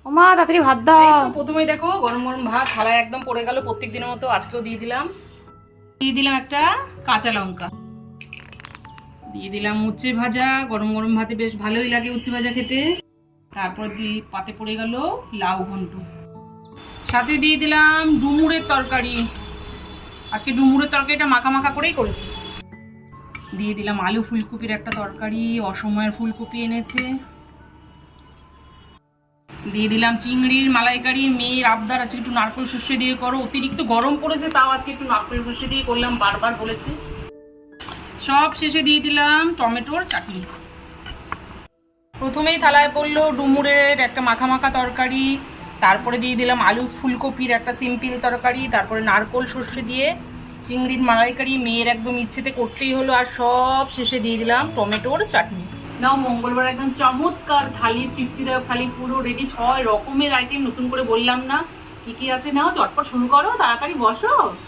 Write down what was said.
ওমা তাড়াতাড়ি ভাত দাও। প্রথমেই দেখো গরম গরম ভাত থালায় একদম পড়ে গেল, প্রত্যেক দিনের মতো আজকেও দিয়ে দিলাম একটা কাঁচা লঙ্কা, দিয়ে দিলাম উচ্ছে ভাজা। গরম গরম ভাতে বেশ ভালোই লাগে উচ্ছে ভাজা খেতে। তারপর পাতে পড়ে গেল লাউ ঘন্ট, সাথে দিয়ে দিলাম ডুমুরের তরকারি। আজকে ডুমুরের তরকারিটা মাখা মাখা করেই করেছি। দিয়ে দিলাম আলু ফুলকপির একটা তরকারি, অসময়ের ফুলকপি এনেছে। দিয়ে দিলাম চিংড়ির মালাইকারি, মেয়ের আবদার আজকে একটু নারকেল সর্ষে দিয়ে করো, অতিরিক্ত গরম পড়েছে তাও আজকে একটু নারকেল সর্ষে দিয়ে করলাম, বারবার বলেছে। সব শেষে দিয়ে দিলাম টমেটোর চাটনি। প্রথমেই থালায় পড়লো ডুমুরের একটা মাখা মাখা তরকারি, তারপরে দিয়ে দিলাম আলু ফুলকপির একটা সিম্পল তরকারি, তারপরে নারকেল সর্ষে দিয়ে চিংড়ির মালাইকারি, মেয়ের একদম ইচ্ছেতে করতেই হলো, আর সব শেষে দিয়ে দিলাম টমেটোর চাটনি। নাও মঙ্গলবার একদম চমৎকার থালি, তৃপ্তিদায়ক থালি পুরো রেডি। 6 রকমের আইটেম, নতুন করে বললাম না কি কি আছে। নাও চটপট শুরু করো, তাড়াতাড়ি বসো।